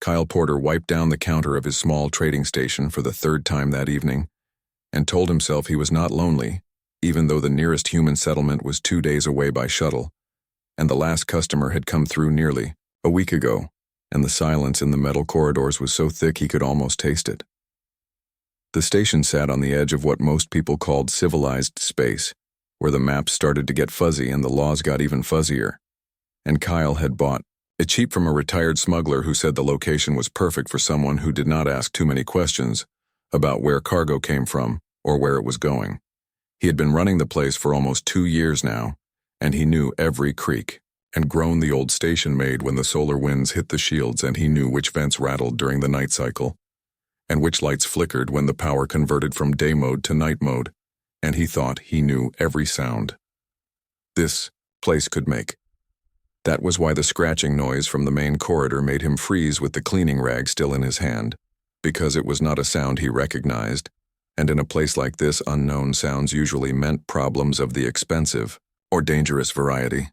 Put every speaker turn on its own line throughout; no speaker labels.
Kyle Porter wiped down the counter of his small trading station for the third time that evening and told himself he was not lonely, even though the nearest human settlement was 2 days away by shuttle, and the last customer had come through nearly a week ago, and the silence in the metal corridors was so thick he could almost taste it. The station sat on the edge of what most people called civilized space, where the maps started to get fuzzy and the laws got even fuzzier. And Kyle had bought it cheap from a retired smuggler who said the location was perfect for someone who did not ask too many questions about where cargo came from or where it was going. He had been running the place for almost 2 years now, and he knew every creak and groan the old station made when the solar winds hit the shields, and he knew which vents rattled during the night cycle, and which lights flickered when the power converted from day mode to night mode, and he thought he knew every sound this place could make. That was why the scratching noise from the main corridor made him freeze with the cleaning rag still in his hand, because it was not a sound he recognized, and in a place like this, unknown sounds usually meant problems of the expensive or dangerous variety.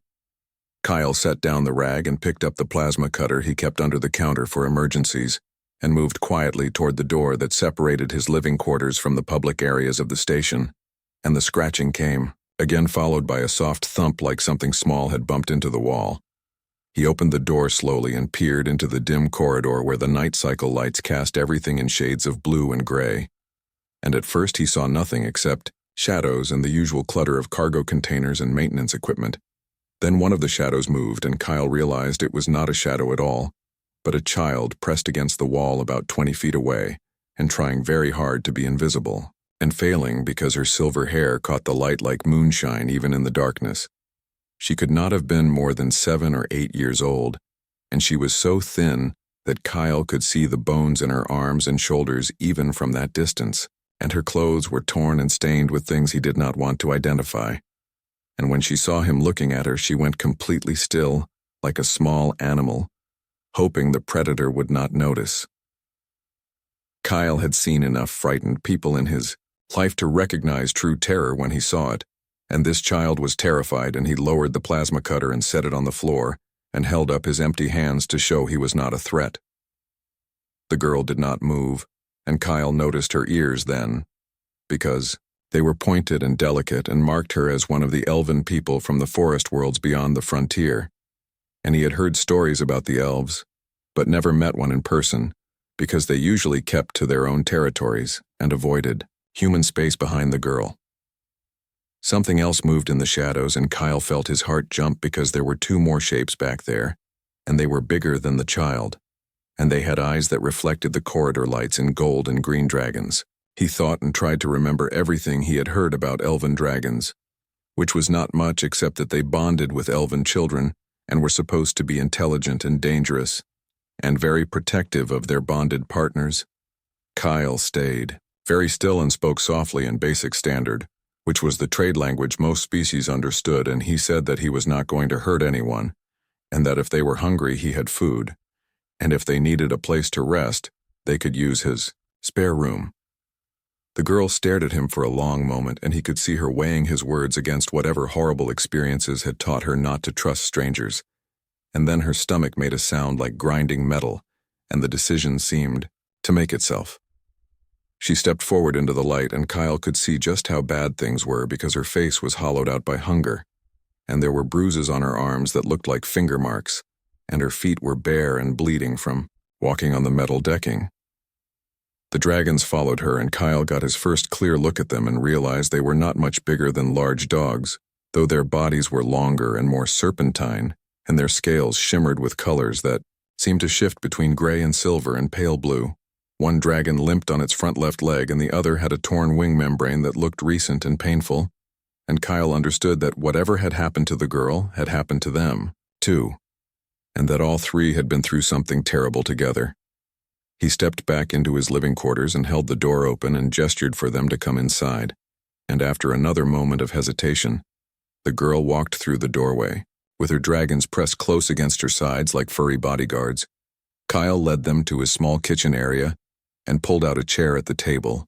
Kyle set down the rag and picked up the plasma cutter he kept under the counter for emergencies, and moved quietly toward the door that separated his living quarters from the public areas of the station. And the scratching came, again followed by a soft thump like something small had bumped into the wall. He opened the door slowly and peered into the dim corridor where the night cycle lights cast everything in shades of blue and gray. And at first he saw nothing except shadows and the usual clutter of cargo containers and maintenance equipment. Then one of the shadows moved, and Kyle realized it was not a shadow at all, but a child pressed against the wall about 20 feet away and trying very hard to be invisible, and failing because her silver hair caught the light like moonshine even in the darkness. She could not have been more than 7 or 8 years old, and she was so thin that Kyle could see the bones in her arms and shoulders even from that distance, and her clothes were torn and stained with things he did not want to identify. And when she saw him looking at her, she went completely still, like a small animal, hoping the predator would not notice. Kyle had seen enough frightened people in his life to recognize true terror when he saw it, and this child was terrified, and he lowered the plasma cutter and set it on the floor and held up his empty hands to show he was not a threat. The girl did not move, and Kyle noticed her ears then, because they were pointed and delicate and marked her as one of the elven people from the forest worlds beyond the frontier. And he had heard stories about the elves, but never met one in person, because they usually kept to their own territories and avoided human space behind the girl. Something else moved in the shadows, and Kyle felt his heart jump because there were 2 more shapes back there, and they were bigger than the child, and they had eyes that reflected the corridor lights in gold and green dragons. He thought and tried to remember everything he had heard about elven dragons, which was not much except that they bonded with elven children and were supposed to be intelligent and dangerous, and very protective of their bonded partners. Kyle stayed very still and spoke softly in basic standard, which was the trade language most species understood, and he said that he was not going to hurt anyone, and that if they were hungry he had food, and if they needed a place to rest, they could use his spare room. The girl stared at him for a long moment, and he could see her weighing his words against whatever horrible experiences had taught her not to trust strangers, and then her stomach made a sound like grinding metal, and the decision seemed to make itself. She stepped forward into the light, and Kyle could see just how bad things were because her face was hollowed out by hunger, and there were bruises on her arms that looked like finger marks, and her feet were bare and bleeding from walking on the metal decking. The dragons followed her, and Kyle got his first clear look at them and realized they were not much bigger than large dogs, though their bodies were longer and more serpentine, and their scales shimmered with colors that seemed to shift between gray and silver and pale blue. One dragon limped on its front left leg, and the other had a torn wing membrane that looked recent and painful, and Kyle understood that whatever had happened to the girl had happened to them, too, and that all 3 had been through something terrible together. He stepped back into his living quarters and held the door open and gestured for them to come inside, and after another moment of hesitation, the girl walked through the doorway, with her dragons pressed close against her sides like furry bodyguards. Kyle led them to his small kitchen area and pulled out a chair at the table,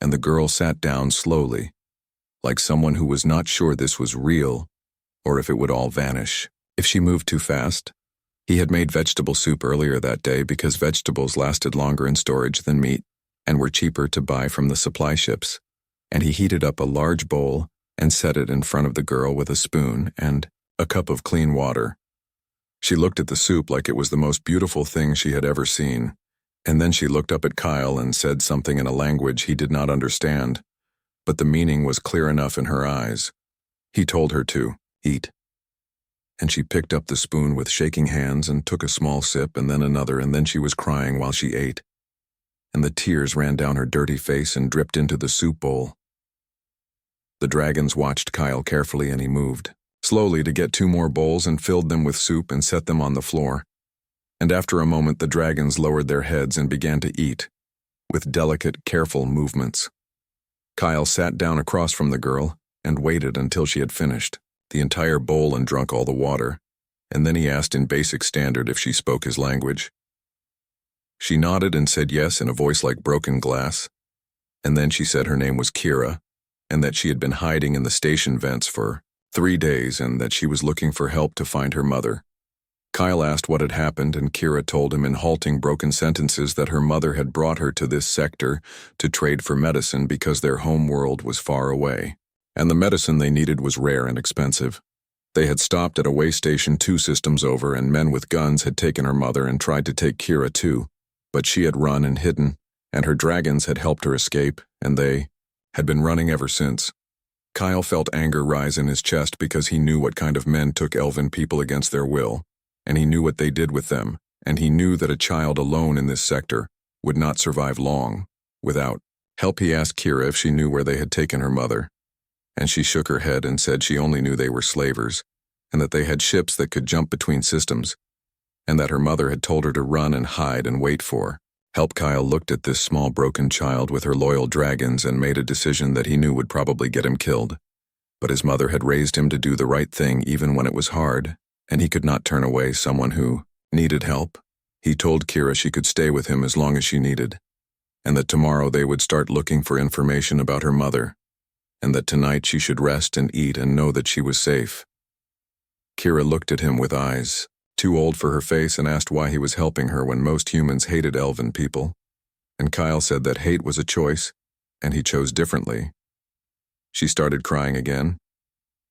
and the girl sat down slowly, like someone who was not sure this was real or if it would all vanish if she moved too fast. He had made vegetable soup earlier that day because vegetables lasted longer in storage than meat and were cheaper to buy from the supply ships, and he heated up a large bowl and set it in front of the girl with a spoon and a cup of clean water. She looked at the soup like it was the most beautiful thing she had ever seen, and then she looked up at Kyle and said something in a language he did not understand, but the meaning was clear enough in her eyes. He told her to eat. And she picked up the spoon with shaking hands and took a small sip and then another, and then she was crying while she ate. And the tears ran down her dirty face and dripped into the soup bowl. The dragons watched Kyle carefully, and he moved slowly to get 2 more bowls and filled them with soup and set them on the floor. And after a moment the dragons lowered their heads and began to eat, with delicate, careful movements. Kyle sat down across from the girl and waited until she had finished the entire bowl and drunk all the water, and then he asked in basic standard if she spoke his language. She nodded and said yes in a voice like broken glass, and then she said her name was Kira, and that she had been hiding in the station vents for 3 days and that she was looking for help to find her mother. Kyle asked what had happened, and Kira told him in halting, broken sentences that her mother had brought her to this sector to trade for medicine because their home world was far away, and the medicine they needed was rare and expensive. They had stopped at a way station 2 systems over, and men with guns had taken her mother and tried to take Kira too, but she had run and hidden, and her dragons had helped her escape, and they had been running ever since. Kyle felt anger rise in his chest because he knew what kind of men took elven people against their will, and he knew what they did with them, and he knew that a child alone in this sector would not survive long without help. He asked Kira if she knew where they had taken her mother, and she shook her head and said she only knew they were slavers, and that they had ships that could jump between systems, and that her mother had told her to run and hide and wait for help. Kyle looked at this small broken child with her loyal dragons and made a decision that he knew would probably get him killed. But his mother had raised him to do the right thing even when it was hard, and he could not turn away someone who needed help. He told Kira she could stay with him as long as she needed, and that tomorrow they would start looking for information about her mother, and that tonight she should rest and eat and know that she was safe. Kira looked at him with eyes too old for her face and asked why he was helping her when most humans hated elven people, and Kyle said that hate was a choice, and he chose differently. She started crying again,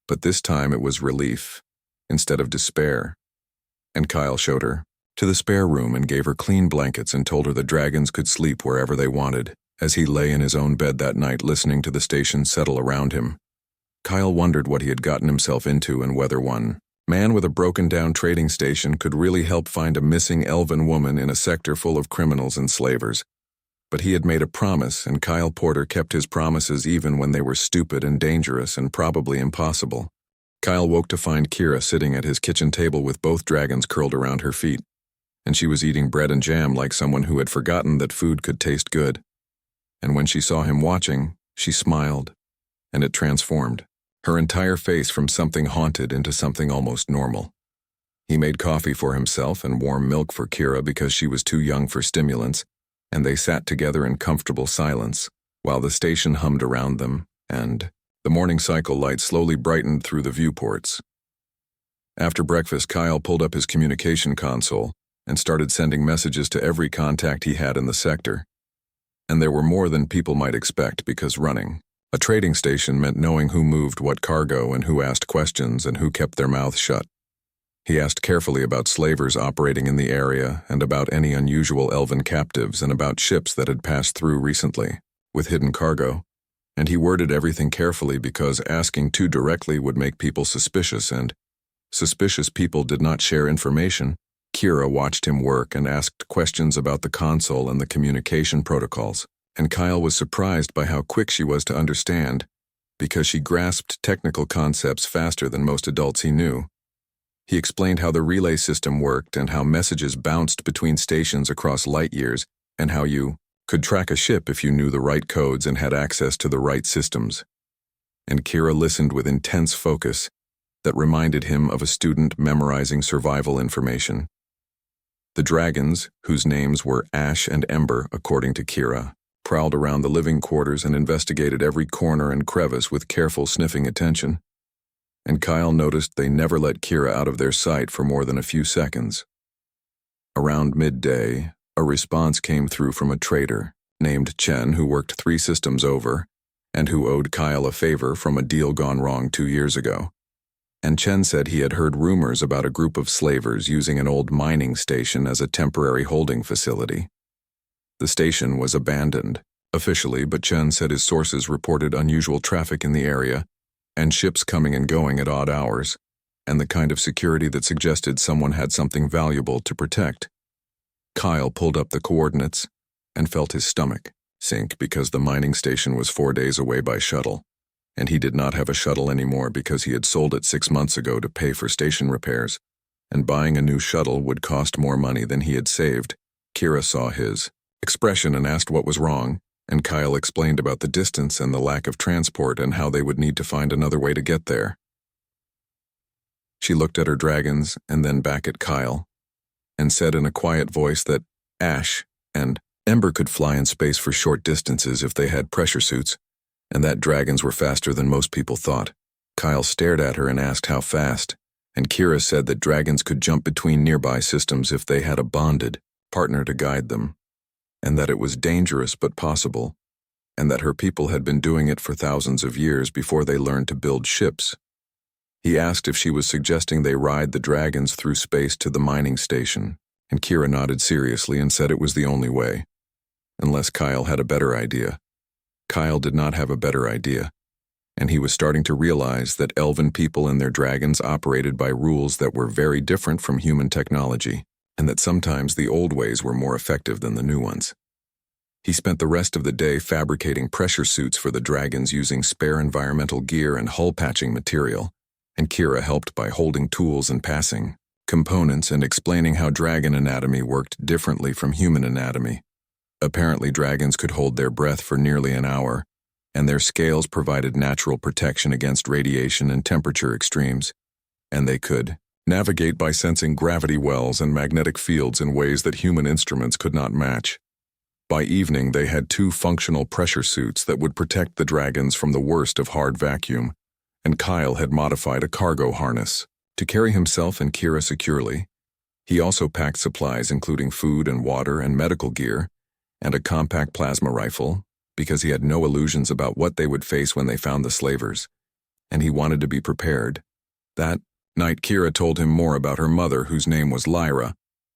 but this time it was relief instead of despair, and Kyle showed her to the spare room and gave her clean blankets and told her the dragons could sleep wherever they wanted. As he lay in his own bed that night listening to the station settle around him, Kyle wondered what he had gotten himself into and whether one man with a broken-down trading station could really help find a missing elven woman in a sector full of criminals and slavers. But he had made a promise, and Kyle Porter kept his promises even when they were stupid and dangerous and probably impossible. Kyle woke to find Kira sitting at his kitchen table with both dragons curled around her feet, and she was eating bread and jam like someone who had forgotten that food could taste good. And when she saw him watching, she smiled, and it transformed her entire face from something haunted into something almost normal. He made coffee for himself and warm milk for Kira because she was too young for stimulants, and they sat together in comfortable silence while the station hummed around them, and the morning cycle light slowly brightened through the viewports. After breakfast, Kyle pulled up his communication console and started sending messages to every contact he had in the sector. And there were more than people might expect because running a trading station meant knowing who moved what cargo and who asked questions and who kept their mouths shut. He asked carefully about slavers operating in the area and about any unusual elven captives and about ships that had passed through recently with hidden cargo, and he worded everything carefully because asking too directly would make people suspicious, and suspicious people did not share information. Kira watched him work and asked questions about the console and the communication protocols, and Kyle was surprised by how quick she was to understand, because she grasped technical concepts faster than most adults he knew. He explained how the relay system worked and how messages bounced between stations across light years, and how you could track a ship if you knew the right codes and had access to the right systems. And Kira listened with intense focus that reminded him of a student memorizing survival information. The dragons, whose names were Ash and Ember according to Kira, prowled around the living quarters and investigated every corner and crevice with careful sniffing attention. And Kyle noticed they never let Kira out of their sight for more than a few seconds. Around midday, a response came through from a trader named Chen who worked 3 systems over and who owed Kyle a favor from a deal gone wrong 2 years ago. And Chen said he had heard rumors about a group of slavers using an old mining station as a temporary holding facility. The station was abandoned, officially, but Chen said his sources reported unusual traffic in the area and ships coming and going at odd hours, and the kind of security that suggested someone had something valuable to protect. Kyle pulled up the coordinates and felt his stomach sink because the mining station was 4 days away by shuttle, and he did not have a shuttle anymore because he had sold it 6 months ago to pay for station repairs, and buying a new shuttle would cost more money than he had saved. Kira saw his expression and asked what was wrong, and Kyle explained about the distance and the lack of transport and how they would need to find another way to get there. She looked at her dragons and then back at Kyle, and said in a quiet voice that Ash and Ember could fly in space for short distances if they had pressure suits, and that dragons were faster than most people thought. Kyle stared at her and asked how fast, and Kira said that dragons could jump between nearby systems if they had a bonded partner to guide them, and that it was dangerous but possible, and that her people had been doing it for thousands of years before they learned to build ships. He asked if she was suggesting they ride the dragons through space to the mining station, and Kira nodded seriously and said it was the only way, unless Kyle had a better idea. Kyle did not have a better idea, and he was starting to realize that elven people and their dragons operated by rules that were very different from human technology, and that sometimes the old ways were more effective than the new ones. He spent the rest of the day fabricating pressure suits for the dragons using spare environmental gear and hull patching material, and Kira helped by holding tools and passing components and explaining how dragon anatomy worked differently from human anatomy. Apparently, dragons could hold their breath for nearly an hour, and their scales provided natural protection against radiation and temperature extremes, and they could navigate by sensing gravity wells and magnetic fields in ways that human instruments could not match. By evening, they had 2 functional pressure suits that would protect the dragons from the worst of hard vacuum, and Kyle had modified a cargo harness to carry himself and Kira securely. He also packed supplies including food and water and medical gear, and a compact plasma rifle, because he had no illusions about what they would face when they found the slavers, and he wanted to be prepared. That night, Kira told him more about her mother, whose name was Lyra,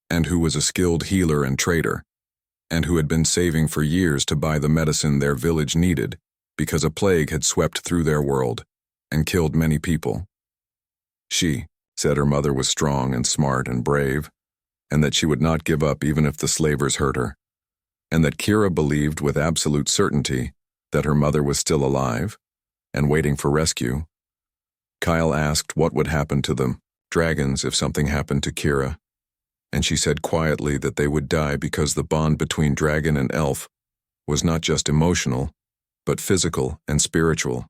and who was a skilled healer and trader, and who had been saving for years to buy the medicine their village needed, because a plague had swept through their world and killed many people. She said her mother was strong and smart and brave, and that she would not give up even if the slavers hurt her, and that Kira believed with absolute certainty that her mother was still alive and waiting for rescue. Kyle asked what would happen to the dragons if something happened to Kira, and she said quietly that they would die because the bond between dragon and elf was not just emotional, but physical and spiritual,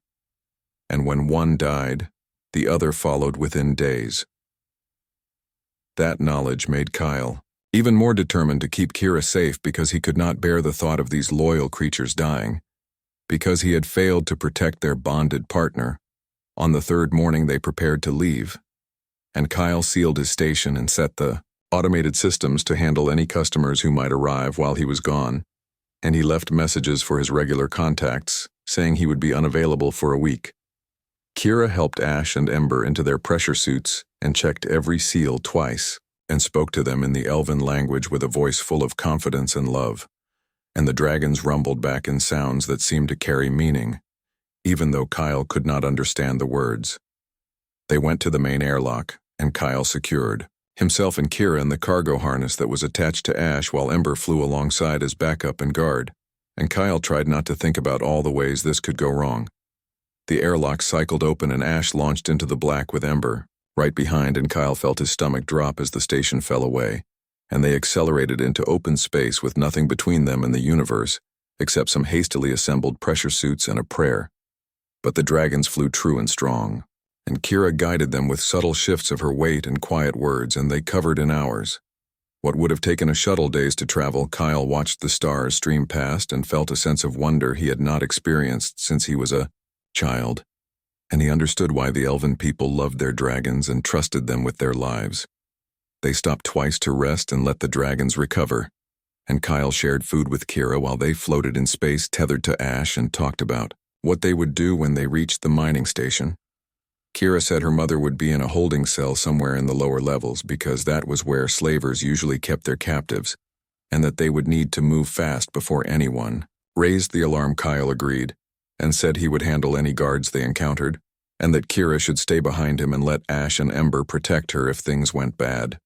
and when one died, the other followed within days. That knowledge made Kyle even more determined to keep Kira safe because he could not bear the thought of these loyal creatures dying, because he had failed to protect their bonded partner. On the 3rd morning they prepared to leave, and Kyle sealed his station and set the automated systems to handle any customers who might arrive while he was gone, and he left messages for his regular contacts, saying he would be unavailable for a week. Kira helped Ash and Ember into their pressure suits and checked every seal twice, and spoke to them in the elven language with a voice full of confidence and love, and the dragons rumbled back in sounds that seemed to carry meaning, even though Kyle could not understand the words. They went to the main airlock, and Kyle secured himself and Kira in the cargo harness that was attached to Ash while Ember flew alongside as backup and guard, and Kyle tried not to think about all the ways this could go wrong. The airlock cycled open and Ash launched into the black with Ember right behind, and Kyle felt his stomach drop as the station fell away, and they accelerated into open space with nothing between them and the universe except some hastily assembled pressure suits and a prayer. But the dragons flew true and strong, and Kira guided them with subtle shifts of her weight and quiet words, and they covered in hours. What would have taken a shuttle days to travel, Kyle watched the stars stream past and felt a sense of wonder he had not experienced since he was a child, and he understood why the elven people loved their dragons and trusted them with their lives. They stopped twice to rest and let the dragons recover, and Kyle shared food with Kira while they floated in space tethered to Ash and talked about what they would do when they reached the mining station. Kira said her mother would be in a holding cell somewhere in the lower levels because that was where slavers usually kept their captives, and that they would need to move fast before anyone raised the alarm. Kyle agreed, and said he would handle any guards they encountered, and that Kira should stay behind him and let Ash and Ember protect her if things went bad.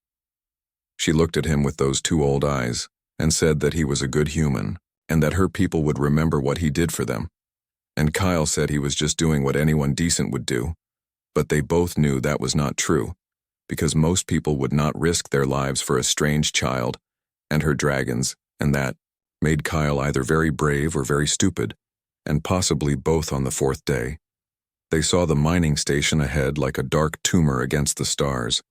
She looked at him with those two old eyes, and said that he was a good human, and that her people would remember what he did for them. And Kyle said he was just doing what anyone decent would do, but they both knew that was not true, because most people would not risk their lives for a strange child and her dragons, and that made Kyle either very brave or very stupid, and possibly both on the fourth day. They saw the mining station ahead like a dark tumor against the stars,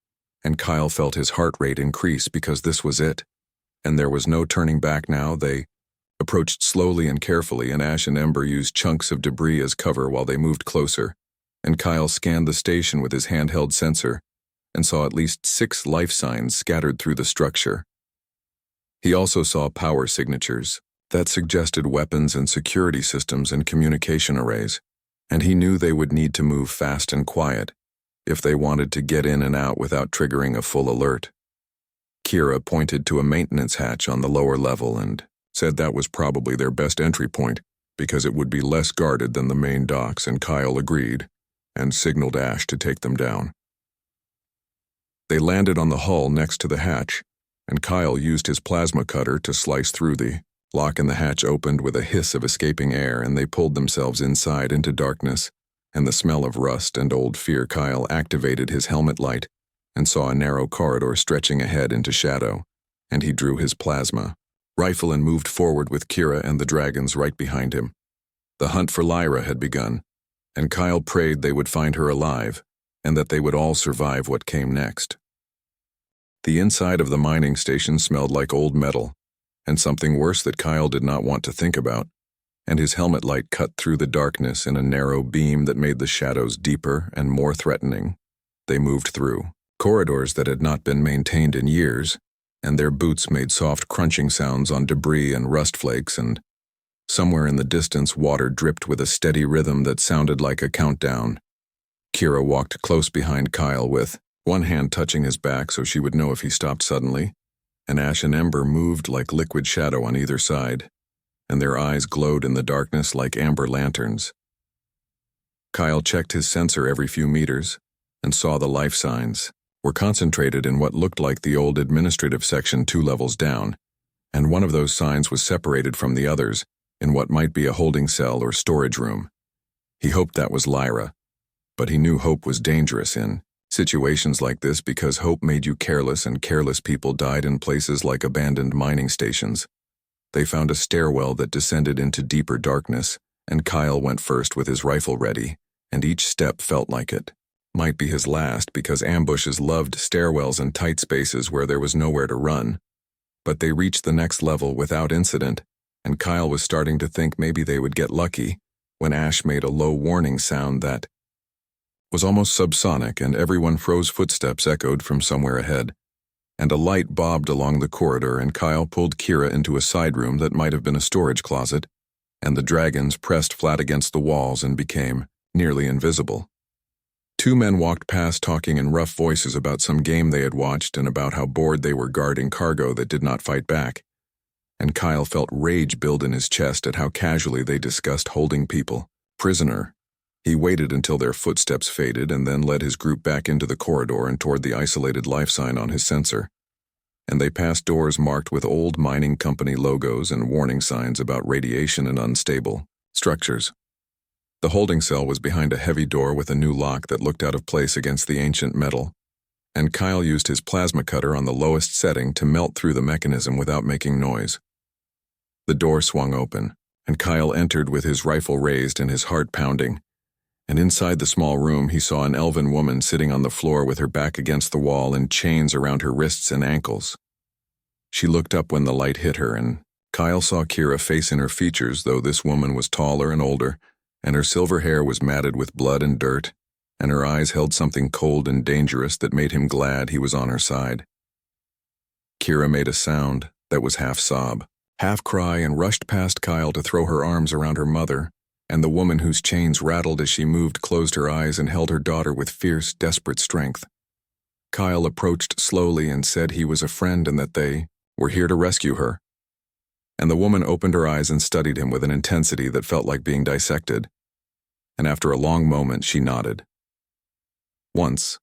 and Kyle felt his heart rate increase because this was it, and there was no turning back now. They approached slowly and carefully, and Ash and Ember used chunks of debris as cover while they moved closer, and Kyle scanned the station with his handheld sensor and saw at least 6 life signs scattered through the structure. He also saw power signatures that suggested weapons and security systems and communication arrays, and he knew they would need to move fast and quiet if they wanted to get in and out without triggering a full alert. Kira pointed to a maintenance hatch on the lower level and said that was probably their best entry point because it would be less guarded than the main docks, and Kyle agreed and signaled Ash to take them down. They landed on the hull next to the hatch, and Kyle used his plasma cutter to slice through. The lock in the hatch opened with a hiss of escaping air, and they pulled themselves inside into darkness and the smell of rust and old fear. Kyle activated his helmet light and saw a narrow corridor stretching ahead into shadow, and he drew his plasma rifle and moved forward with Kira and the dragons right behind him. The hunt for Lyra had begun, and Kyle prayed they would find her alive and that they would all survive what came next. The inside of the mining station smelled like old metal, and something worse that Kyle did not want to think about, and his helmet light cut through the darkness in a narrow beam that made the shadows deeper and more threatening. They moved through corridors that had not been maintained in years, and their boots made soft crunching sounds on debris and rust flakes, and somewhere in the distance water dripped with a steady rhythm that sounded like a countdown. Kira walked close behind Kyle with one hand touching his back so she would know if he stopped suddenly, and Ash and Ember moved like liquid shadow on either side, and their eyes glowed in the darkness like amber lanterns. Kyle checked his sensor every few meters and saw the life signs were concentrated in what looked like the old administrative section 2 levels down, and one of those signs was separated from the others in what might be a holding cell or storage room. He hoped that was Lyra, but he knew hope was dangerous in situations like this because hope made you careless, and careless people died in places like abandoned mining stations. They found a stairwell that descended into deeper darkness, and Kyle went first with his rifle ready, and each step felt like it might be his last because ambushes loved stairwells and tight spaces where there was nowhere to run. But they reached the next level without incident, and Kyle was starting to think maybe they would get lucky when Ash made a low warning sound that was almost subsonic, and everyone froze. Footsteps echoed from somewhere ahead, and a light bobbed along the corridor, and Kyle pulled Kira into a side room that might have been a storage closet, and the dragons pressed flat against the walls and became nearly invisible. 2 men walked past talking in rough voices about some game they had watched and about how bored they were guarding cargo that did not fight back, and Kyle felt rage build in his chest at how casually they discussed holding people prisoner. He waited until their footsteps faded and then led his group back into the corridor and toward the isolated life sign on his sensor, and they passed doors marked with old mining company logos and warning signs about radiation and unstable structures. The holding cell was behind a heavy door with a new lock that looked out of place against the ancient metal, and Kyle used his plasma cutter on the lowest setting to melt through the mechanism without making noise. The door swung open, and Kyle entered with his rifle raised and his heart pounding, and inside the small room he saw an elven woman sitting on the floor with her back against the wall and chains around her wrists and ankles. She looked up when the light hit her, and Kyle saw Kira face in her features, though this woman was taller and older, and her silver hair was matted with blood and dirt, and her eyes held something cold and dangerous that made him glad he was on her side. Kira made a sound that was half sob, half cry, and rushed past Kyle to throw her arms around her mother, and the woman whose chains rattled as she moved closed her eyes and held her daughter with fierce, desperate strength. Kyle approached slowly and said he was a friend and that they were here to rescue her. And the woman opened her eyes and studied him with an intensity that felt like being dissected. And after a long moment, she nodded. Once,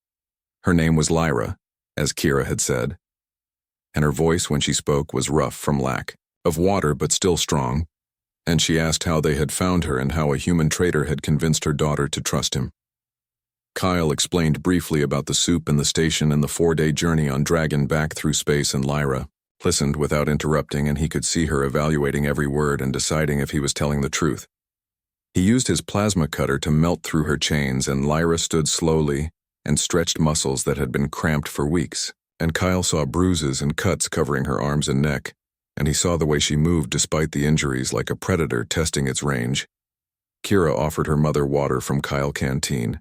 her name was Lyra, as Kira had said, and her voice when she spoke was rough from lack of water but still strong, and she asked how they had found her and how a human trader had convinced her daughter to trust him. Kyle explained briefly about the soup and the station and the 4-day journey on Dragon back through space, and Lyra listened without interrupting, and he could see her evaluating every word and deciding if he was telling the truth. He used his plasma cutter to melt through her chains, and Lyra stood slowly and stretched muscles that had been cramped for weeks, and Kyle saw bruises and cuts covering her arms and neck, and he saw the way she moved despite the injuries like a predator testing its range. Kira offered her mother water from Kyle's canteen,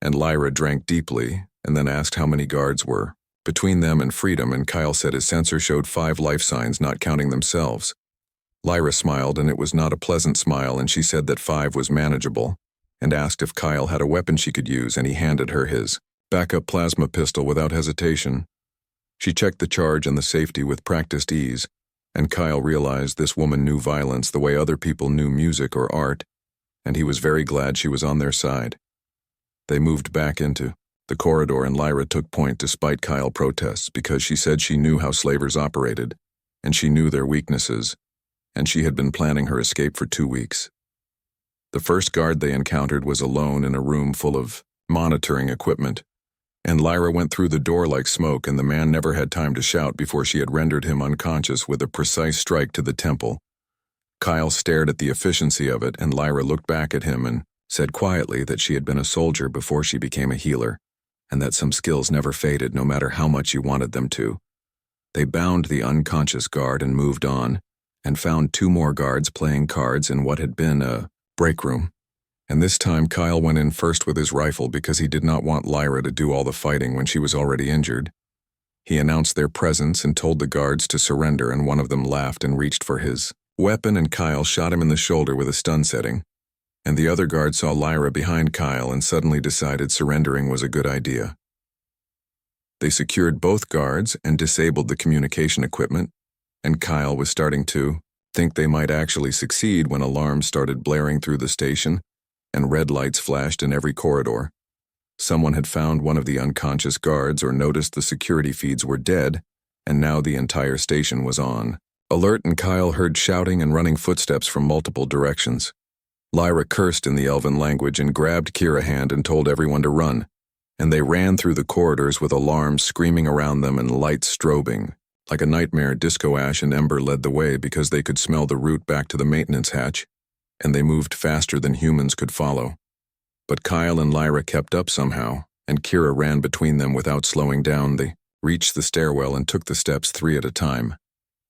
and Lyra drank deeply and then asked how many guards were between them and freedom, and Kyle said his sensor showed 5 life signs, not counting themselves. Lyra smiled, and it was not a pleasant smile, and she said that 5 was manageable, and asked if Kyle had a weapon she could use, and he handed her his backup plasma pistol without hesitation. She checked the charge and the safety with practiced ease, and Kyle realized this woman knew violence the way other people knew music or art, and he was very glad she was on their side. They moved back into the corridor, and Lyra took point despite Kyle's protests because she said she knew how slavers operated, and she knew their weaknesses, and she had been planning her escape for 2 weeks. The first guard they encountered was alone in a room full of monitoring equipment, and Lyra went through the door like smoke, and the man never had time to shout before she had rendered him unconscious with a precise strike to the temple. Kyle stared at the efficiency of it, and Lyra looked back at him and said quietly that she had been a soldier before she became a healer, and that some skills never faded no matter how much you wanted them to. They bound the unconscious guard and moved on, and found 2 more guards playing cards in what had been a break room. And this time Kyle went in first with his rifle because he did not want Lyra to do all the fighting when she was already injured. He announced their presence and told the guards to surrender, and one of them laughed and reached for his weapon, and Kyle shot him in the shoulder with a stun setting. And the other guard saw Lyra behind Kyle and suddenly decided surrendering was a good idea. They secured both guards and disabled the communication equipment, and Kyle was starting to think they might actually succeed when alarms started blaring through the station and red lights flashed in every corridor. Someone had found one of the unconscious guards or noticed the security feeds were dead, and now the entire station was on alert, and Kyle heard shouting and running footsteps from multiple directions. Lyra cursed in the Elven language and grabbed Kira's hand and told everyone to run, and they ran through the corridors with alarms screaming around them and lights strobing. Like a nightmare, Disco Ash and Ember led the way because they could smell the route back to the maintenance hatch, and they moved faster than humans could follow. But Kyle and Lyra kept up somehow, and Kira ran between them without slowing down. They reached the stairwell and took the steps 3 at a time,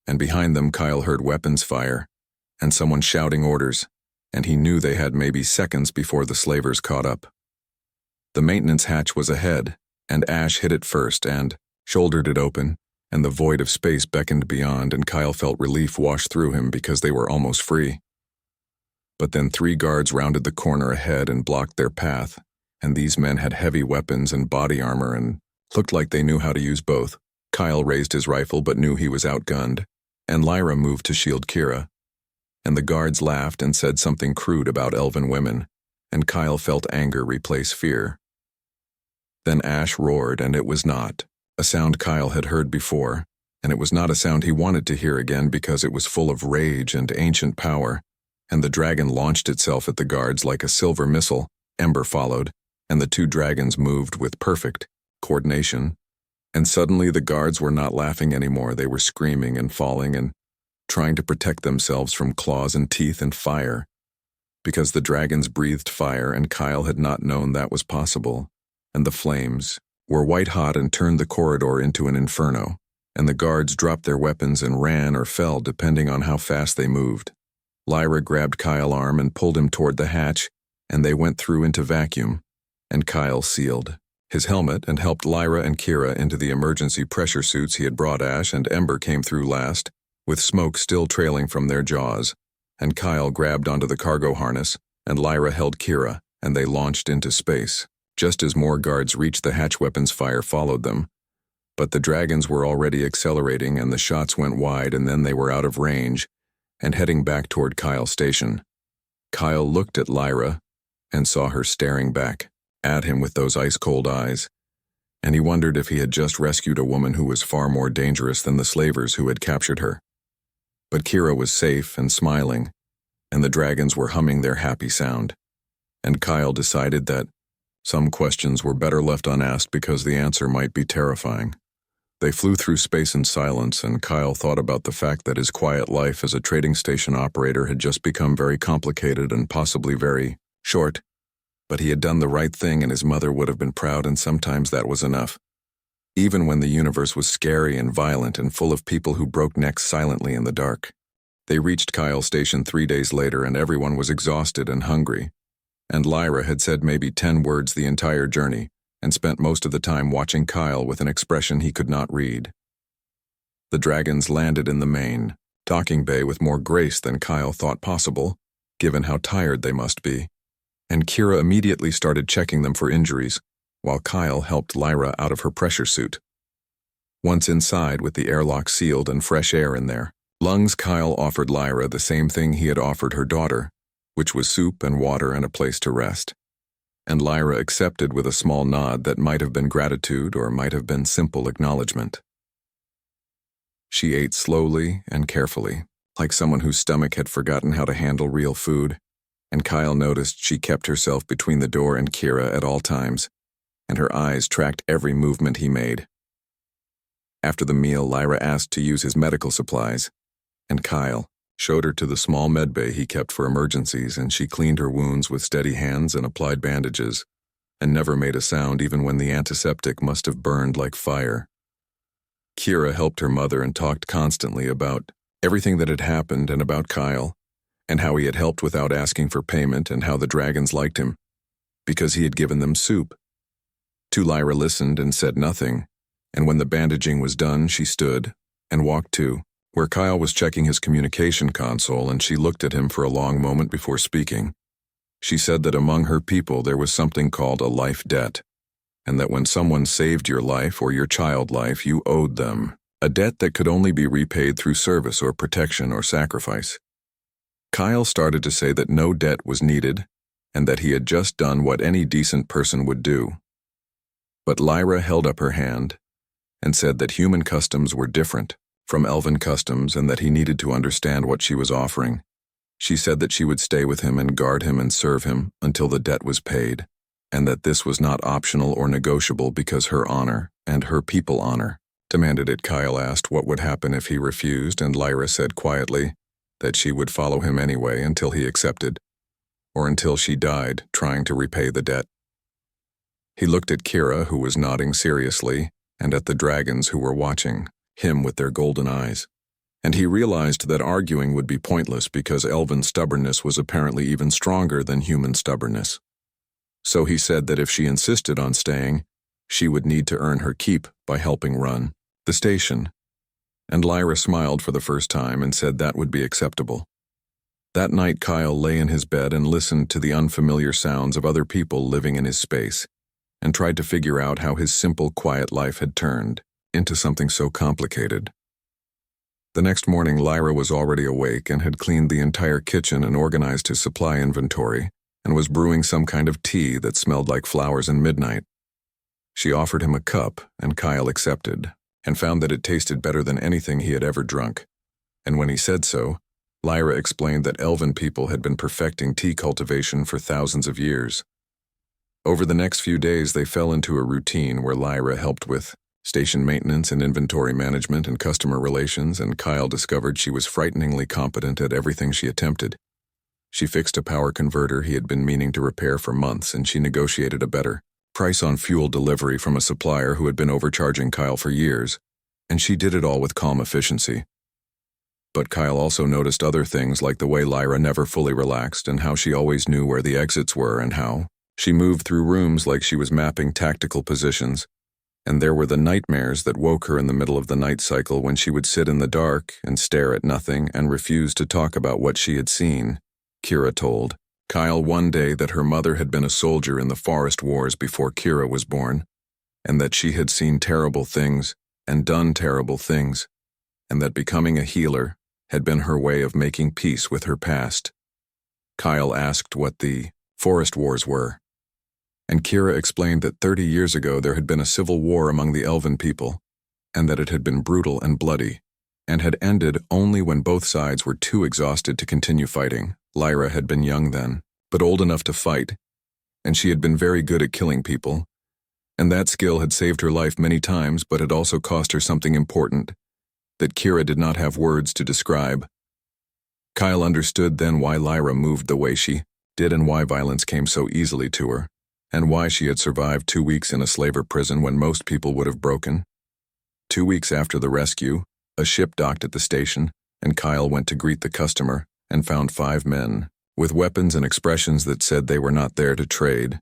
and behind them Kyle heard weapons fire and someone shouting orders, and he knew they had maybe seconds before the slavers caught up. The maintenance hatch was ahead, and Ash hit it first and shouldered it open, and the void of space beckoned beyond, and Kyle felt relief wash through him because they were almost free. But then 3 guards rounded the corner ahead and blocked their path, and these men had heavy weapons and body armor and looked like they knew how to use both. Kyle raised his rifle but knew he was outgunned, and Lyra moved to shield Kira. And the guards laughed and said something crude about elven women, and Kyle felt anger replace fear. Then Ash roared, and it was not a sound Kyle had heard before, and it was not a sound he wanted to hear again because it was full of rage and ancient power, and the dragon launched itself at the guards like a silver missile. Ember followed, and the 2 dragons moved with perfect coordination, and suddenly the guards were not laughing anymore. They were screaming and falling and trying to protect themselves from claws and teeth and fire, because the dragons breathed fire, and Kyle had not known that was possible, and the flames were white-hot and turned the corridor into an inferno, and the guards dropped their weapons and ran or fell depending on how fast they moved. Lyra grabbed Kyle's arm and pulled him toward the hatch, and they went through into vacuum, and Kyle sealed his helmet and helped Lyra and Kira into the emergency pressure suits he had brought. Ash and Ember came through last, with smoke still trailing from their jaws, and Kyle grabbed onto the cargo harness, and Lyra held Kira, and they launched into space. Just as more guards reached the hatch, weapons fire followed them. But the dragons were already accelerating, and the shots went wide, and then they were out of range and heading back toward Kyle's station. Kyle looked at Lyra and saw her staring back at him with those ice-cold eyes, and he wondered if he had just rescued a woman who was far more dangerous than the slavers who had captured her. But Kira was safe and smiling, and the dragons were humming their happy sound, and Kyle decided that some questions were better left unasked because the answer might be terrifying. They flew through space in silence, and Kyle thought about the fact that his quiet life as a trading station operator had just become very complicated and possibly very short. But he had done the right thing, and his mother would have been proud, and sometimes that was enough. Even when the universe was scary and violent and full of people who broke necks silently in the dark. They reached Kyle's station 3 days later, and everyone was exhausted and hungry. And Lyra had said maybe 10 words the entire journey, and spent most of the time watching Kyle with an expression he could not read. The dragons landed in the main docking bay with more grace than Kyle thought possible, given how tired they must be, and Kira immediately started checking them for injuries, while Kyle helped Lyra out of her pressure suit. Once inside with the airlock sealed and fresh air in their lungs, Kyle offered Lyra the same thing he had offered her daughter, which was soup and water and a place to rest. And Lyra accepted with a small nod that might have been gratitude or might have been simple acknowledgement. She ate slowly and carefully, like someone whose stomach had forgotten how to handle real food, and Kyle noticed she kept herself between the door and Kira at all times, and her eyes tracked every movement he made. After the meal, Lyra asked to use his medical supplies, and Kyle showed her to the small medbay he kept for emergencies, and she cleaned her wounds with steady hands and applied bandages, and never made a sound even when the antiseptic must have burned like fire. Kira helped her mother and talked constantly about everything that had happened and about Kyle, and how he had helped without asking for payment, and how the dragons liked him, because he had given them soup. Lyra listened and said nothing, and when the bandaging was done, she stood and walked to where Kyle was checking his communication console, and she looked at him for a long moment before speaking. She said that among her people there was something called a life debt, and that when someone saved your life or your child life, you owed them a debt that could only be repaid through service or protection or sacrifice. Kyle started to say that no debt was needed, and that he had just done what any decent person would do. But Lyra held up her hand and said that human customs were different from elven customs, and that he needed to understand what she was offering. She said that she would stay with him and guard him and serve him until the debt was paid, and that this was not optional or negotiable because her honor and her people honor demanded it. Kyle asked what would happen if he refused, and Lyra said quietly that she would follow him anyway until he accepted, or until she died trying to repay the debt. He looked at Kira, who was nodding seriously, and at the dragons who were watching him with their golden eyes, and he realized that arguing would be pointless because elven stubbornness was apparently even stronger than human stubbornness. So he said that if she insisted on staying, she would need to earn her keep by helping run the station, and Lyra smiled for the first time and said that would be acceptable. That night Kyle lay in his bed and listened to the unfamiliar sounds of other people living in his space, and tried to figure out how his simple, quiet life had turned into something so complicated. The next morning, Lyra was already awake and had cleaned the entire kitchen and organized his supply inventory, and was brewing some kind of tea that smelled like flowers and midnight. She offered him a cup, and Kyle accepted, and found that it tasted better than anything he had ever drunk. And when he said so, Lyra explained that elven people had been perfecting tea cultivation for thousands of years. Over the next few days, they fell into a routine where Lyra helped with station maintenance and inventory management and customer relations, and Kyle discovered she was frighteningly competent at everything she attempted. She fixed a power converter he had been meaning to repair for months, and she negotiated a better price on fuel delivery from a supplier who had been overcharging Kyle for years, and she did it all with calm efficiency. But Kyle also noticed other things, like the way Lyra never fully relaxed and how she always knew where the exits were and how She moved through rooms like she was mapping tactical positions, and there were the nightmares that woke her in the middle of the night cycle when she would sit in the dark and stare at nothing and refuse to talk about what she had seen. Kira told Kyle one day that her mother had been a soldier in the forest wars before Kira was born, and that she had seen terrible things and done terrible things, and that becoming a healer had been her way of making peace with her past. Kyle asked what the forest wars were, and Kira explained that 30 years ago there had been a civil war among the elven people, and that it had been brutal and bloody, and had ended only when both sides were too exhausted to continue fighting. Lyra had been young then, but old enough to fight, and she had been very good at killing people, and that skill had saved her life many times but had also cost her something important that Kira did not have words to describe. Kyle understood then why Lyra moved the way she did and why violence came so easily to her, and why she had survived 2 weeks in a slaver prison when most people would have broken. 2 weeks after the rescue, a ship docked at the station, and Kyle went to greet the customer and found 5 men, with weapons and expressions that said they were not there to trade.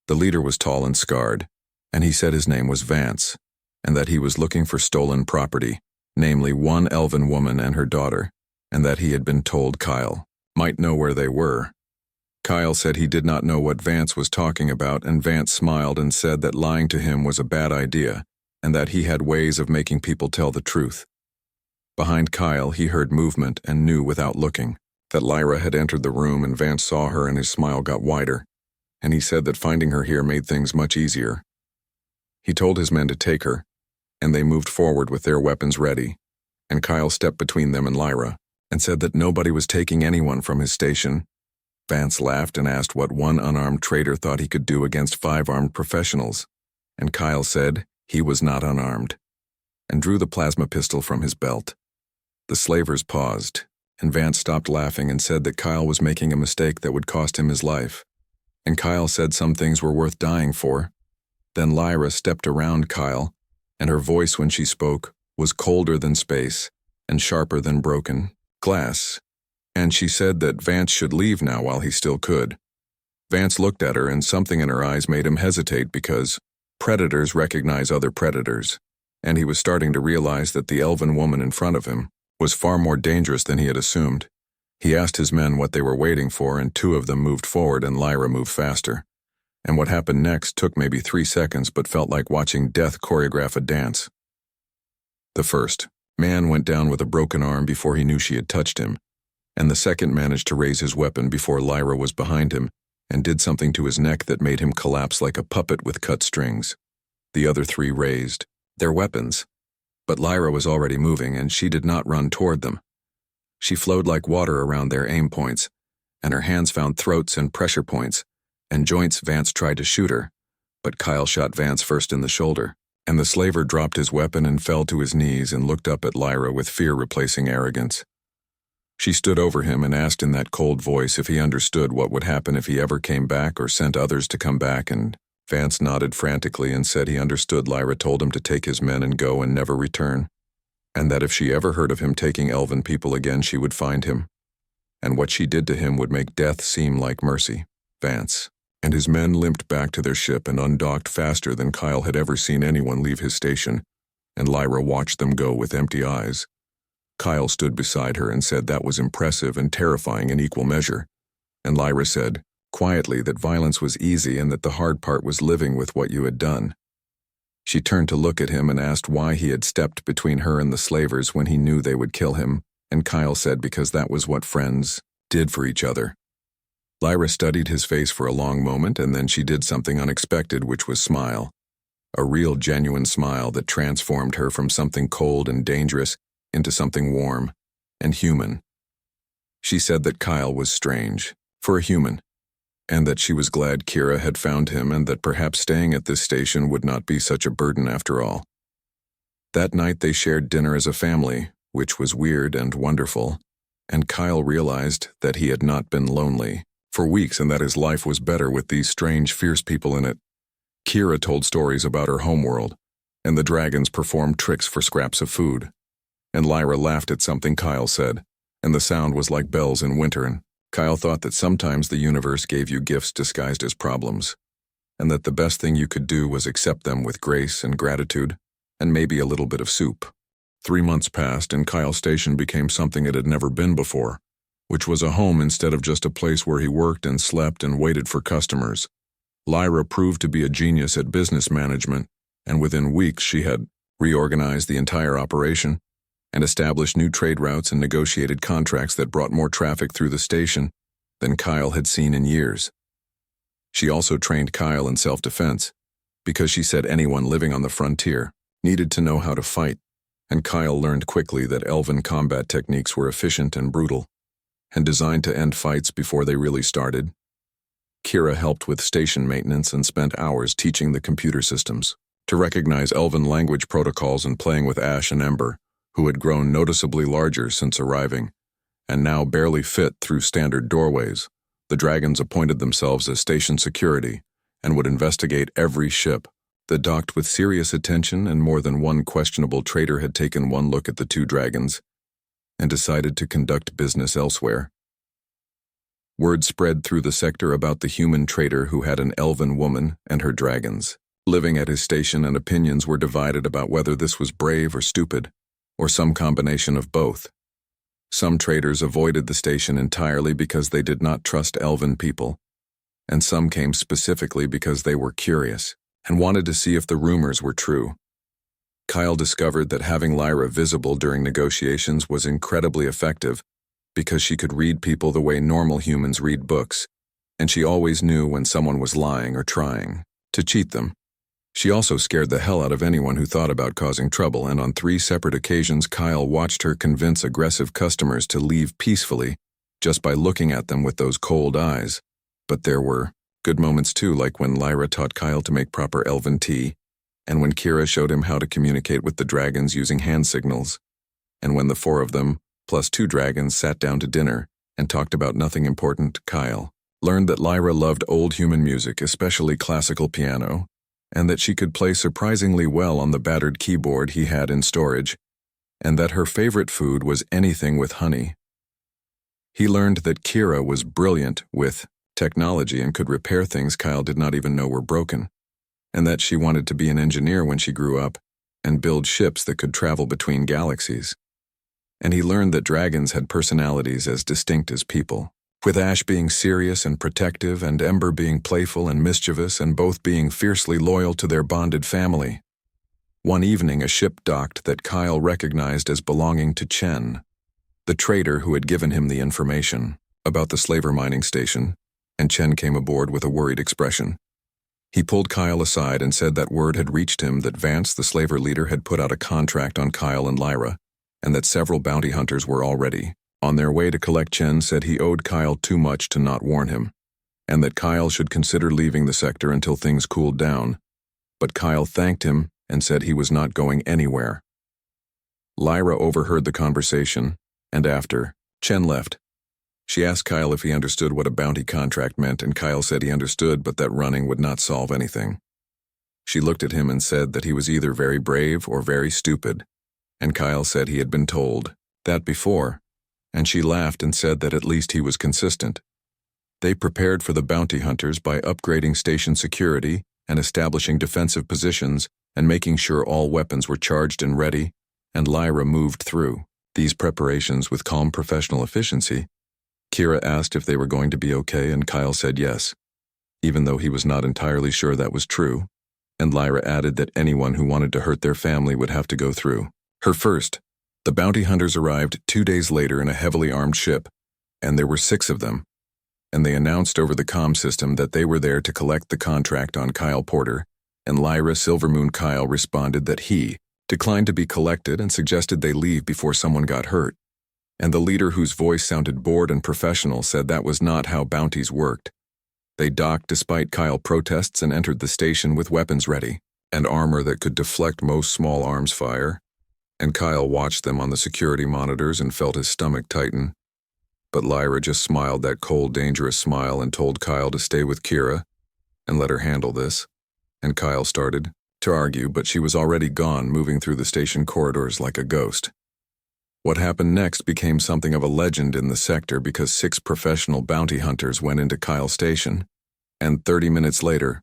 The leader was tall and scarred, and he said his name was Vance, and that he was looking for stolen property, namely one elven woman and her daughter, and that he had been told Kyle might know where they were. Kyle said he did not know what Vance was talking about, and Vance smiled and said that lying to him was a bad idea, and that he had ways of making people tell the truth. Behind Kyle, he heard movement and knew without looking that Lyra had entered the room, and Vance saw her and his smile got wider, and he said that finding her here made things much easier. He told his men to take her, and they moved forward with their weapons ready, and Kyle stepped between them and Lyra, and said that nobody was taking anyone from his station. Vance laughed and asked what one unarmed traitor thought he could do against 5 armed professionals, and Kyle said he was not unarmed, and drew the plasma pistol from his belt. The slavers paused, and Vance stopped laughing and said that Kyle was making a mistake that would cost him his life, and Kyle said some things were worth dying for. Then Lyra stepped around Kyle, and her voice when she spoke was colder than space and sharper than broken glass, and she said that Vance should leave now while he still could. Vance looked at her, and something in her eyes made him hesitate because predators recognize other predators, and he was starting to realize that the elven woman in front of him was far more dangerous than he had assumed. He asked his men what they were waiting for, and 2 of them moved forward and Lyra moved faster. And what happened next took maybe 3 seconds but felt like watching death choreograph a dance. The first man went down with a broken arm before he knew she had touched him, and the second managed to raise his weapon before Lyra was behind him and did something to his neck that made him collapse like a puppet with cut strings. The other 3 raised their weapons, but Lyra was already moving and she did not run toward them. She flowed like water around their aim points, and her hands found throats and pressure points and joints. Vance tried to shoot her, but Kyle shot Vance first in the shoulder, and the slaver dropped his weapon and fell to his knees and looked up at Lyra with fear replacing arrogance. She stood over him and asked in that cold voice if he understood what would happen if he ever came back or sent others to come back, and Vance nodded frantically and said he understood. Lyra told him to take his men and go and never return, and that if she ever heard of him taking elven people again she would find him, and what she did to him would make death seem like mercy. Vance and his men limped back to their ship and undocked faster than Kyle had ever seen anyone leave his station, and Lyra watched them go with empty eyes. Kyle stood beside her and said that was impressive and terrifying in equal measure, and Lyra said quietly that violence was easy and that the hard part was living with what you had done. She turned to look at him and asked why he had stepped between her and the slavers when he knew they would kill him, and Kyle said because that was what friends did for each other. Lyra studied his face for a long moment, and then she did something unexpected, which was smile. A real, genuine smile that transformed her from something cold and dangerous into something warm and human. She said that Kyle was strange, for a human, and that she was glad Kira had found him and that perhaps staying at this station would not be such a burden after all. That night they shared dinner as a family, which was weird and wonderful, and Kyle realized that he had not been lonely for weeks and that his life was better with these strange, fierce people in it. Kira told stories about her homeworld, and the dragons performed tricks for scraps of food. And Lyra laughed at something Kyle said, and the sound was like bells in winter, and Kyle thought that sometimes the universe gave you gifts disguised as problems, and that the best thing you could do was accept them with grace and gratitude, and maybe a little bit of soup. 3 months passed, and Kyle's station became something it had never been before, which was a home instead of just a place where he worked and slept and waited for customers. Lyra proved to be a genius at business management, and within weeks she had reorganized the entire operation and established new trade routes and negotiated contracts that brought more traffic through the station than Kyle had seen in years. She also trained Kyle in self-defense, because she said anyone living on the frontier needed to know how to fight, and Kyle learned quickly that elven combat techniques were efficient and brutal, and designed to end fights before they really started. Kira helped with station maintenance and spent hours teaching the computer systems to recognize elven language protocols and playing with Ash and Ember, who had grown noticeably larger since arriving, and now barely fit through standard doorways. The dragons appointed themselves as station security and would investigate every ship that docked with serious attention, and more than one questionable trader had taken one look at the two dragons and decided to conduct business elsewhere. Word spread through the sector about the human trader who had an elven woman and her dragons living at his station, and opinions were divided about whether this was brave or stupid, or some combination of both. Some traders avoided the station entirely because they did not trust elven people, and some came specifically because they were curious and wanted to see if the rumors were true. Kyle discovered that having Lyra visible during negotiations was incredibly effective because she could read people the way normal humans read books, and she always knew when someone was lying or trying to cheat them. She also scared the hell out of anyone who thought about causing trouble, and on 3 separate occasions Kyle watched her convince aggressive customers to leave peacefully just by looking at them with those cold eyes. But there were good moments too, like when Lyra taught Kyle to make proper elven tea, and when Kira showed him how to communicate with the dragons using hand signals, and when the 4 of them, plus 2 dragons, sat down to dinner and talked about nothing important. Kyle learned that Lyra loved old human music, especially classical piano, and that she could play surprisingly well on the battered keyboard he had in storage, and that her favorite food was anything with honey. He learned that Kira was brilliant with technology and could repair things Kyle did not even know were broken, and that she wanted to be an engineer when she grew up and build ships that could travel between galaxies. And he learned that dragons had personalities as distinct as people, with Ash being serious and protective and Ember being playful and mischievous, and both being fiercely loyal to their bonded family. One evening, a ship docked that Kyle recognized as belonging to Chen, the trader who had given him the information about the slaver mining station, and Chen came aboard with a worried expression. He pulled Kyle aside and said that word had reached him that Vance, the slaver leader, had put out a contract on Kyle and Lyra, and that several bounty hunters were already on their way to collect. Chen said he owed Kyle too much to not warn him, and that Kyle should consider leaving the sector until things cooled down, but Kyle thanked him and said he was not going anywhere. Lyra overheard the conversation, and after Chen left, she asked Kyle if he understood what a bounty contract meant, and Kyle said he understood, but that running would not solve anything. She looked at him and said that he was either very brave or very stupid, and Kyle said he had been told that before, and she laughed and said that at least he was consistent. They prepared for the bounty hunters by upgrading station security and establishing defensive positions and making sure all weapons were charged and ready, and Lyra moved through these preparations with calm professional efficiency. Kira asked if they were going to be okay, and Kyle said yes, even though he was not entirely sure that was true, and Lyra added that anyone who wanted to hurt their family would have to go through her first. The bounty hunters arrived 2 days later in a heavily armed ship, and there were 6 of them, and they announced over the comm system that they were there to collect the contract on Kyle Porter, and Lyra Silvermoon Kyle responded that he declined to be collected and suggested they leave before someone got hurt, and the leader, whose voice sounded bored and professional, said that was not how bounties worked. They docked despite Kyle protests and entered the station with weapons ready and armor that could deflect most small arms fire, and Kyle watched them on the security monitors and felt his stomach tighten. But Lyra just smiled that cold, dangerous smile and told Kyle to stay with Kira and let her handle this, and Kyle started to argue, but she was already gone, moving through the station corridors like a ghost. What happened next became something of a legend in the sector because 6 professional bounty hunters went into Kyle Station, and 30 minutes later,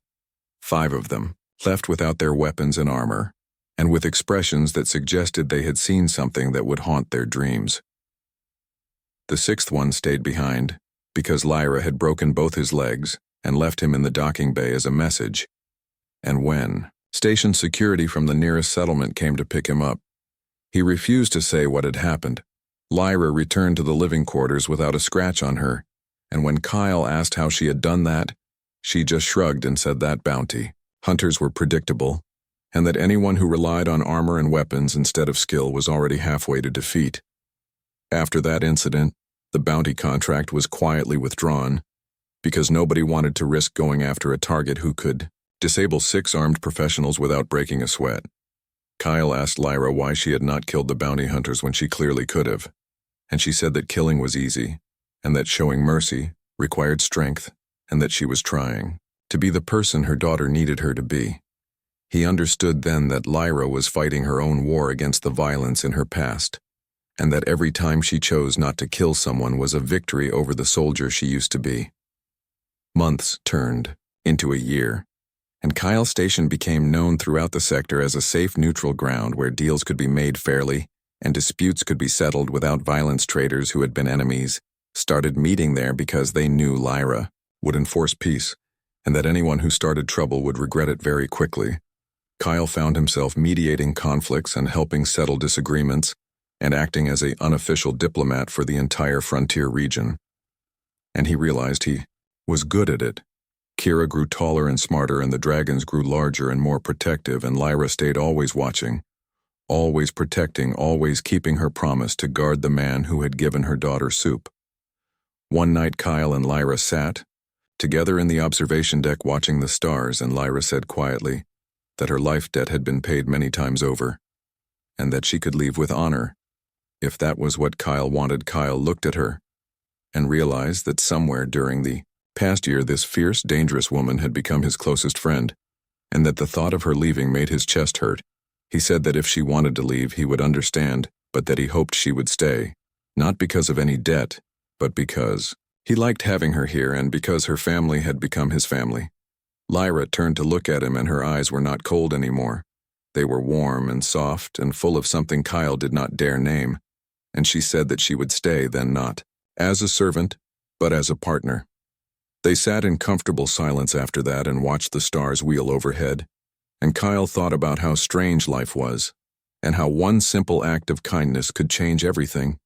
5 of them left without their weapons and armor, and with expressions that suggested they had seen something that would haunt their dreams. The 6th one stayed behind because Lyra had broken both his legs and left him in the docking bay as a message. And when station security from the nearest settlement came to pick him up, he refused to say what had happened. Lyra returned to the living quarters without a scratch on her, and when Kyle asked how she had done that, she just shrugged and said that bounty hunters were predictable, and that anyone who relied on armor and weapons instead of skill was already halfway to defeat. After that incident, the bounty contract was quietly withdrawn, because nobody wanted to risk going after a target who could disable 6 armed professionals without breaking a sweat. Kyle asked Lyra why she had not killed the bounty hunters when she clearly could have, and she said that killing was easy, and that showing mercy required strength, and that she was trying to be the person her daughter needed her to be. He understood then that Lyra was fighting her own war against the violence in her past, and that every time she chose not to kill someone was a victory over the soldier she used to be. Months turned into a year, and Kyle Station became known throughout the sector as a safe, neutral ground where deals could be made fairly and disputes could be settled without violence. Traders who had been enemies started meeting there because they knew Lyra would enforce peace, and that anyone who started trouble would regret it very quickly. Kyle found himself mediating conflicts and helping settle disagreements, and acting as an unofficial diplomat for the entire frontier region. And he realized he was good at it. Kira grew taller and smarter, and the dragons grew larger and more protective, and Lyra stayed always watching, always protecting, always keeping her promise to guard the man who had given her daughter soup. One night Kyle and Lyra sat together in the observation deck watching the stars, and Lyra said quietly that her life debt had been paid many times over, and that she could leave with honor. If that was what Kyle wanted, Kyle looked at her and realized that somewhere during the past year this fierce, dangerous woman had become his closest friend, and that the thought of her leaving made his chest hurt. He said that if she wanted to leave, he would understand, but that he hoped she would stay, not because of any debt, but because he liked having her here and because her family had become his family. Lyra turned to look at him, and her eyes were not cold anymore. They were warm and soft and full of something Kyle did not dare name, and she said that she would stay, then not as a servant, but as a partner. They sat in comfortable silence after that and watched the stars wheel overhead, and Kyle thought about how strange life was, and how one simple act of kindness could change everything,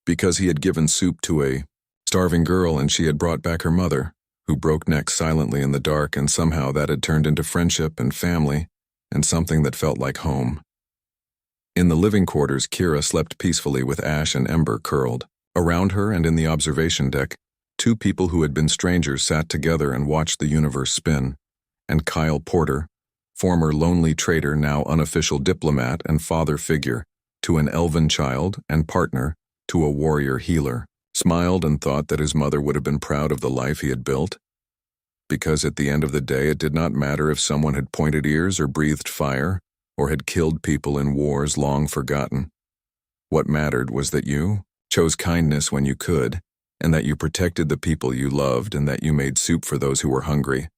because he had given soup to a starving girl and she had brought back her mother, who broke necks silently in the dark, and somehow that had turned into friendship and family, and something that felt like home. In the living quarters, Kira slept peacefully with ash and ember curled around her, and in the observation deck, 2 people who had been strangers sat together and watched the universe spin, and Kyle Porter, former lonely trader, now unofficial diplomat and father figure to an elven child and partner to a warrior healer, smiled and thought that his mother would have been proud of the life he had built, because at the end of the day it did not matter if someone had pointed ears or breathed fire or had killed people in wars long forgotten. What mattered was that you chose kindness when you could, and that you protected the people you loved, and that you made soup for those who were hungry.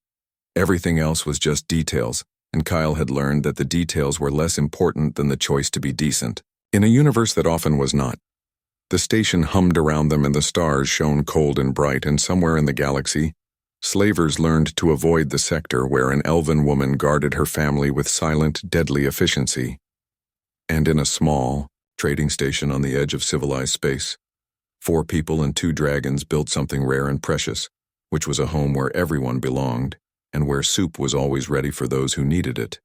Everything else was just details, and Kyle had learned that the details were less important than the choice to be decent, in a universe that often was not. The station hummed around them, and the stars shone cold and bright, and somewhere in the galaxy, slavers learned to avoid the sector where an elven woman guarded her family with silent, deadly efficiency. And in a small trading station on the edge of civilized space, 4 people and 2 dragons built something rare and precious, which was a home where everyone belonged, and where soup was always ready for those who needed it.